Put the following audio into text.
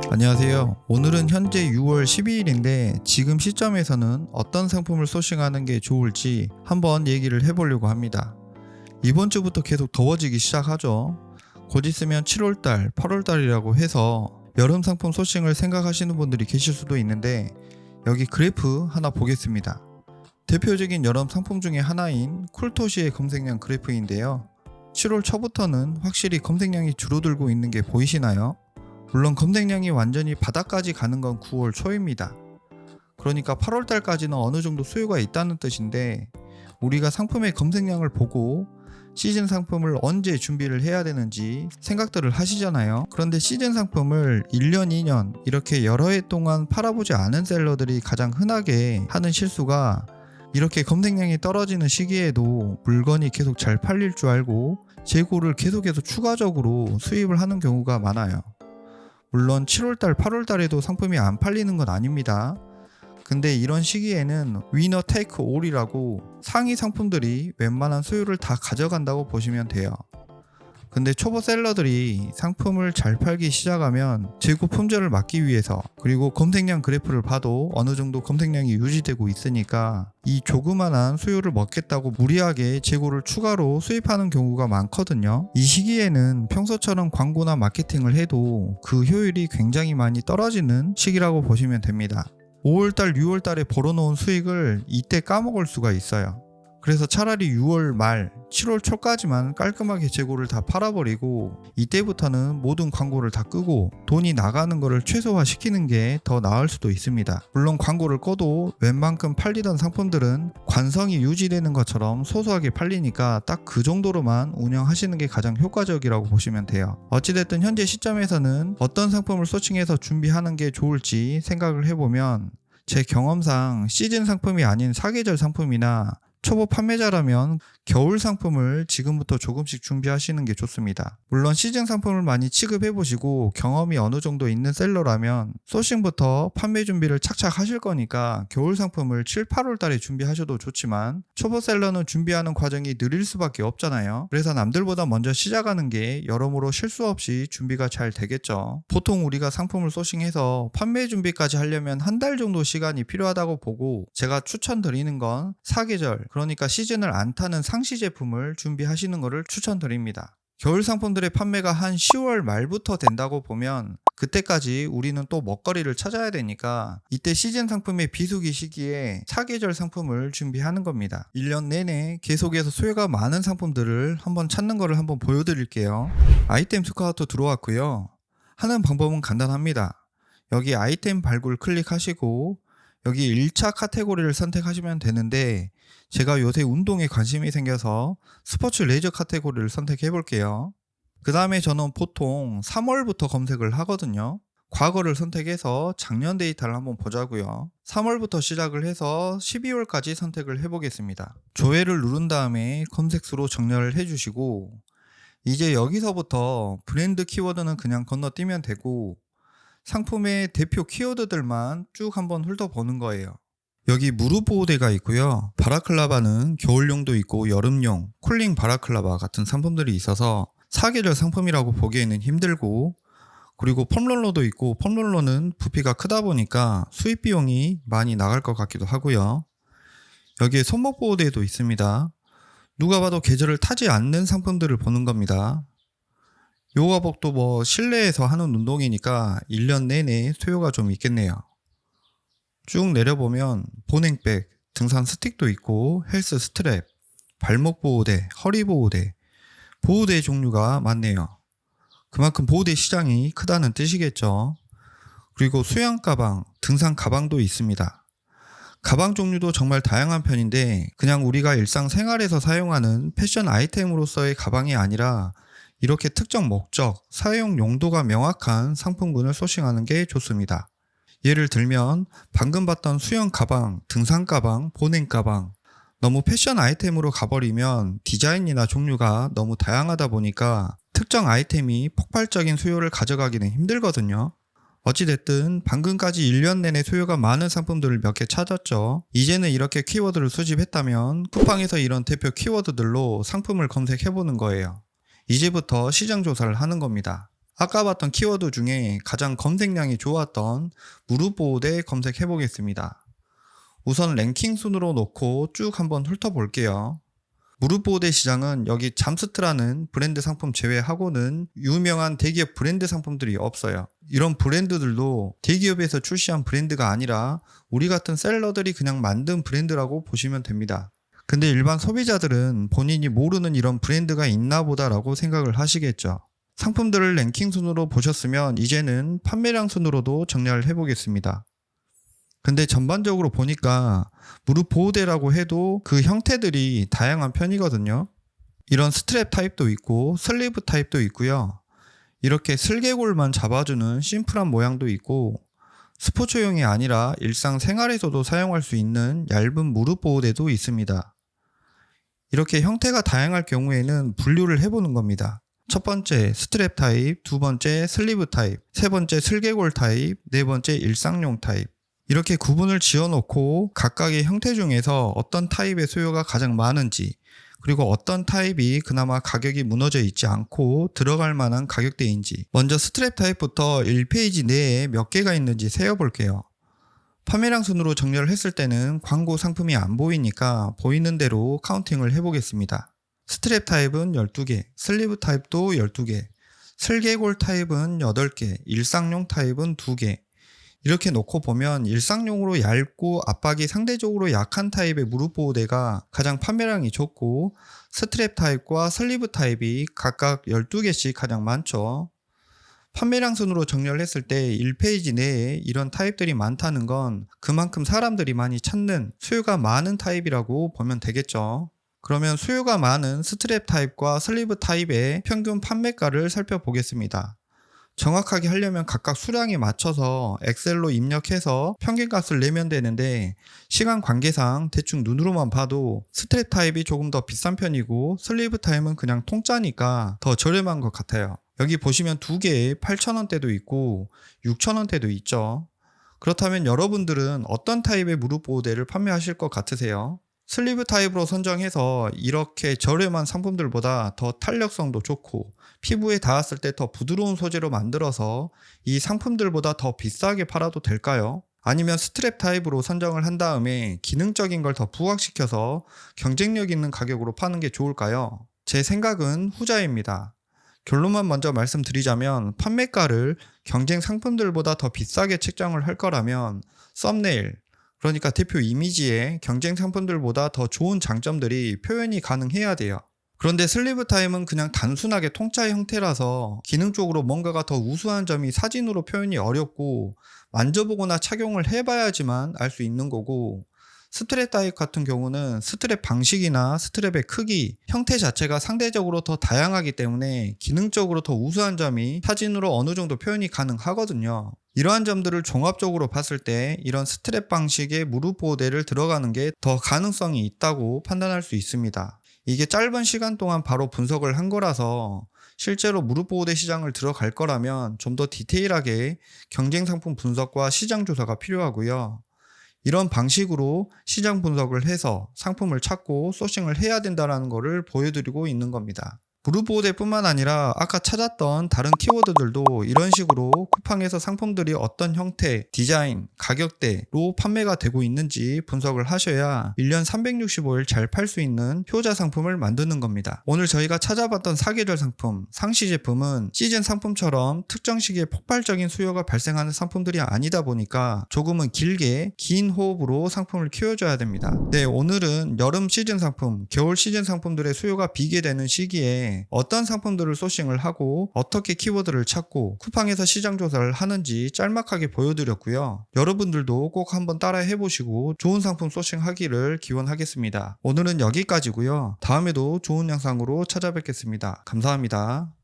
안녕하세요. 오늘은 현재 6월 12일인데 지금 시점에서는 어떤 상품을 소싱하는 게 좋을지 한번 얘기를 해보려고 합니다. 이번 주부터 계속 더워지기 시작하죠. 곧 있으면 7월달, 8월달이라고 해서 여름 상품 소싱을 생각하시는 분들이 계실 수도 있는데 여기 그래프 하나 보겠습니다. 대표적인 여름 상품 중에 하나인 쿨토시의 검색량 그래프인데요. 7월 초부터는 확실히 검색량이 줄어들고 있는 게 보이시나요? 물론 검색량이 완전히 바닥까지 가는 건 9월 초입니다. 그러니까 8월달까지는 어느 정도 수요가 있다는 뜻인데 우리가 상품의 검색량을 보고 시즌 상품을 언제 준비를 해야 되는지 생각들을 하시잖아요. 그런데 시즌 상품을 1년, 2년 이렇게 여러 해 동안 팔아보지 않은 셀러들이 가장 흔하게 하는 실수가 이렇게 검색량이 떨어지는 시기에도 물건이 계속 잘 팔릴 줄 알고 재고를 계속해서 추가적으로 수입을 하는 경우가 많아요. 물론 7월달, 8월달에도 상품이 안 팔리는 건 아닙니다. 근데 이런 시기에는 위너 테이크 올이라고 상위 상품들이 웬만한 수요를 다 가져간다고 보시면 돼요. 근데 초보 셀러들이 상품을 잘 팔기 시작하면 재고 품절을 막기 위해서 그리고 검색량 그래프를 봐도 어느 정도 검색량이 유지되고 있으니까 이 조그만한 수요를 먹겠다고 무리하게 재고를 추가로 수입하는 경우가 많거든요. 이 시기에는 평소처럼 광고나 마케팅을 해도 그 효율이 굉장히 많이 떨어지는 시기라고 보시면 됩니다. 5월달, 6월달에 벌어놓은 수익을 이때 까먹을 수가 있어요. 그래서 차라리 6월 말, 7월 초까지만 깔끔하게 재고를 다 팔아버리고 이때부터는 모든 광고를 다 끄고 돈이 나가는 거를 최소화시키는 게 더 나을 수도 있습니다. 물론 광고를 꺼도 웬만큼 팔리던 상품들은 관성이 유지되는 것처럼 소소하게 팔리니까 딱 그 정도로만 운영하시는 게 가장 효과적이라고 보시면 돼요. 어찌됐든 현재 시점에서는 어떤 상품을 소싱해서 준비하는 게 좋을지 생각을 해보면 제 경험상 시즌 상품이 아닌 사계절 상품이나 초보 판매자라면 겨울 상품을 지금부터 조금씩 준비하시는 게 좋습니다. 물론 시즌 상품을 많이 취급해보시고 경험이 어느 정도 있는 셀러라면 소싱부터 판매 준비를 착착 하실 거니까 겨울 상품을 7, 8월 달에 준비하셔도 좋지만 초보 셀러는 준비하는 과정이 느릴 수밖에 없잖아요. 그래서 남들보다 먼저 시작하는 게 여러모로 실수 없이 준비가 잘 되겠죠. 보통 우리가 상품을 소싱해서 판매 준비까지 하려면 한 달 정도 시간이 필요하다고 보고 제가 추천드리는 건 사계절 그러니까 시즌을 안 타는 상시 제품을 준비하시는 것을 추천드립니다. 겨울 상품들의 판매가 한 10월 말부터 된다고 보면 그때까지 우리는 또 먹거리를 찾아야 되니까 이때 시즌 상품의 비수기 시기에 사계절 상품을 준비하는 겁니다. 1년 내내 계속해서 수요가 많은 상품들을 한번 찾는 거를 한번 보여드릴게요. 아이템 스카우트 들어왔고요. 하는 방법은 간단합니다. 여기 아이템 발굴 클릭하시고 여기 1차 카테고리를 선택하시면 되는데 제가 요새 운동에 관심이 생겨서 스포츠 레저 카테고리를 선택해 볼게요. 그 다음에 저는 보통 3월부터 검색을 하거든요. 과거를 선택해서 작년 데이터를 한번 보자고요. 3월부터 시작을 해서 12월까지 선택을 해보겠습니다. 조회를 누른 다음에 검색수로 정렬을 해주시고 이제 여기서부터 브랜드 키워드는 그냥 건너뛰면 되고 상품의 대표 키워드들만 쭉 한번 훑어보는 거예요. 여기 무릎 보호대가 있고요. 바라클라바는 겨울용도 있고 여름용, 쿨링 바라클라바 같은 상품들이 있어서 사계절 상품이라고 보기에는 힘들고 그리고 폼롤러도 있고 폼롤러는 부피가 크다 보니까 수입 비용이 많이 나갈 것 같기도 하고요. 여기에 손목 보호대도 있습니다. 누가 봐도 계절을 타지 않는 상품들을 보는 겁니다. 요가복도 실내에서 하는 운동이니까 1년 내내 수요가 좀 있겠네요. 쭉 내려보면 보냉백, 등산 스틱도 있고 헬스 스트랩, 발목 보호대, 허리 보호대, 보호대 종류가 많네요. 그만큼 보호대 시장이 크다는 뜻이겠죠. 그리고 수영 가방, 등산 가방도 있습니다. 가방 종류도 정말 다양한 편인데 그냥 우리가 일상생활에서 사용하는 패션 아이템으로서의 가방이 아니라 이렇게 특정 목적, 사용 용도가 명확한 상품군을 소싱하는 게 좋습니다. 예를 들면 방금 봤던 수영 가방, 등산 가방, 보냉 가방 너무 패션 아이템으로 가버리면 디자인이나 종류가 너무 다양하다 보니까 특정 아이템이 폭발적인 수요를 가져가기는 힘들거든요. 어찌됐든 방금까지 1년 내내 수요가 많은 상품들을 몇 개 찾았죠. 이제는 이렇게 키워드를 수집했다면 쿠팡에서 이런 대표 키워드들로 상품을 검색해보는 거예요. 이제부터 시장 조사를 하는 겁니다. 아까 봤던 키워드 중에 가장 검색량이 좋았던 무릎 보호대 검색해 보겠습니다. 우선 랭킹 순으로 놓고 쭉 한번 훑어볼게요. 무릎 보호대 시장은 여기 잠스트라는 브랜드 상품 제외하고는 유명한 대기업 브랜드 상품들이 없어요. 이런 브랜드들도 대기업에서 출시한 브랜드가 아니라 우리 같은 셀러들이 그냥 만든 브랜드라고 보시면 됩니다. 근데 일반 소비자들은 본인이 모르는 이런 브랜드가 있나 보다라고 생각을 하시겠죠. 상품들을 랭킹 순으로 보셨으면 이제는 판매량 순으로도 정리를 해보겠습니다. 근데 전반적으로 보니까 무릎 보호대라고 해도 그 형태들이 다양한 편이거든요. 이런 스트랩 타입도 있고 슬리브 타입도 있고요. 이렇게 슬개골만 잡아주는 심플한 모양도 있고 스포츠용이 아니라 일상생활에서도 사용할 수 있는 얇은 무릎 보호대도 있습니다. 이렇게 형태가 다양할 경우에는 분류를 해보는 겁니다. 첫 번째 스트랩 타입, 두 번째 슬리브 타입, 세 번째 슬개골 타입, 네 번째 일상용 타입. 이렇게 구분을 지어놓고 각각의 형태 중에서 어떤 타입의 수요가 가장 많은지, 그리고 어떤 타입이 그나마 가격이 무너져 있지 않고 들어갈 만한 가격대인지, 먼저 스트랩 타입부터 1페이지 내에 몇 개가 있는지 세어볼게요. 판매량 순으로 정렬을 했을 때는 광고 상품이 안 보이니까 보이는 대로 카운팅을 해보겠습니다. 스트랩 타입은 12개, 슬리브 타입도 12개, 슬개골 타입은 8개, 일상용 타입은 2개. 이렇게 놓고 보면 일상용으로 얇고 압박이 상대적으로 약한 타입의 무릎 보호대가 가장 판매량이 좋고 스트랩 타입과 슬리브 타입이 각각 12개씩 가장 많죠. 판매량 순으로 정렬을 했을 때 1페이지 내에 이런 타입들이 많다는 건 그만큼 사람들이 많이 찾는 수요가 많은 타입이라고 보면 되겠죠. 그러면 수요가 많은 스트랩 타입과 슬리브 타입의 평균 판매가를 살펴보겠습니다. 정확하게 하려면 각각 수량에 맞춰서 엑셀로 입력해서 평균값을 내면 되는데 시간 관계상 대충 눈으로만 봐도 스트랩 타입이 조금 더 비싼 편이고 슬리브 타입은 그냥 통짜니까 더 저렴한 것 같아요. 여기 보시면 2개에 8,000원대도 있고 6,000원대도 있죠. 그렇다면 여러분들은 어떤 타입의 무릎 보호대를 판매하실 것 같으세요? 슬리브 타입으로 선정해서 이렇게 저렴한 상품들보다 더 탄력성도 좋고 피부에 닿았을 때 더 부드러운 소재로 만들어서 이 상품들보다 더 비싸게 팔아도 될까요? 아니면 스트랩 타입으로 선정을 한 다음에 기능적인 걸 더 부각시켜서 경쟁력 있는 가격으로 파는 게 좋을까요? 제 생각은 후자입니다. 결론만 먼저 말씀드리자면 판매가를 경쟁 상품들보다 더 비싸게 책정을 할 거라면 썸네일, 그러니까 대표 이미지에 경쟁 상품들보다 더 좋은 장점들이 표현이 가능해야 돼요. 그런데 슬리브 타입은 그냥 단순하게 통짜 형태라서 기능적으로 뭔가가 더 우수한 점이 사진으로 표현이 어렵고 만져보거나 착용을 해봐야지만 알 수 있는 거고, 스트랩 타입 같은 경우는 스트랩 방식이나 스트랩의 크기, 형태 자체가 상대적으로 더 다양하기 때문에 기능적으로 더 우수한 점이 사진으로 어느 정도 표현이 가능하거든요. 이러한 점들을 종합적으로 봤을 때 이런 스트랩 방식의 무릎 보호대를 들어가는 게 더 가능성이 있다고 판단할 수 있습니다. 이게 짧은 시간 동안 바로 분석을 한 거라서 실제로 무릎 보호대 시장을 들어갈 거라면 좀 더 디테일하게 경쟁 상품 분석과 시장 조사가 필요하고요. 이런 방식으로 시장 분석을 해서 상품을 찾고 소싱을 해야 된다는 것을 보여드리고 있는 겁니다. 무릎 보호대뿐만 아니라 아까 찾았던 다른 키워드들도 이런 식으로 쿠팡에서 상품들이 어떤 형태, 디자인, 가격대로 판매가 되고 있는지 분석을 하셔야 1년 365일 잘 팔 수 있는 효자 상품을 만드는 겁니다. 오늘 저희가 찾아봤던 사계절 상품, 상시 제품은 시즌 상품처럼 특정 시기에 폭발적인 수요가 발생하는 상품들이 아니다 보니까 조금은 길게 긴 호흡으로 상품을 키워줘야 됩니다. 네, 오늘은 여름 시즌 상품, 겨울 시즌 상품들의 수요가 비계되는 시기에 어떤 상품들을 소싱을 하고 어떻게 키워드를 찾고 쿠팡에서 시장 조사를 하는지 짤막하게 보여드렸고요. 여러분들도 꼭 한번 따라 해보시고 좋은 상품 소싱하기를 기원하겠습니다. 오늘은 여기까지고요. 다음에도 좋은 영상으로 찾아뵙겠습니다. 감사합니다.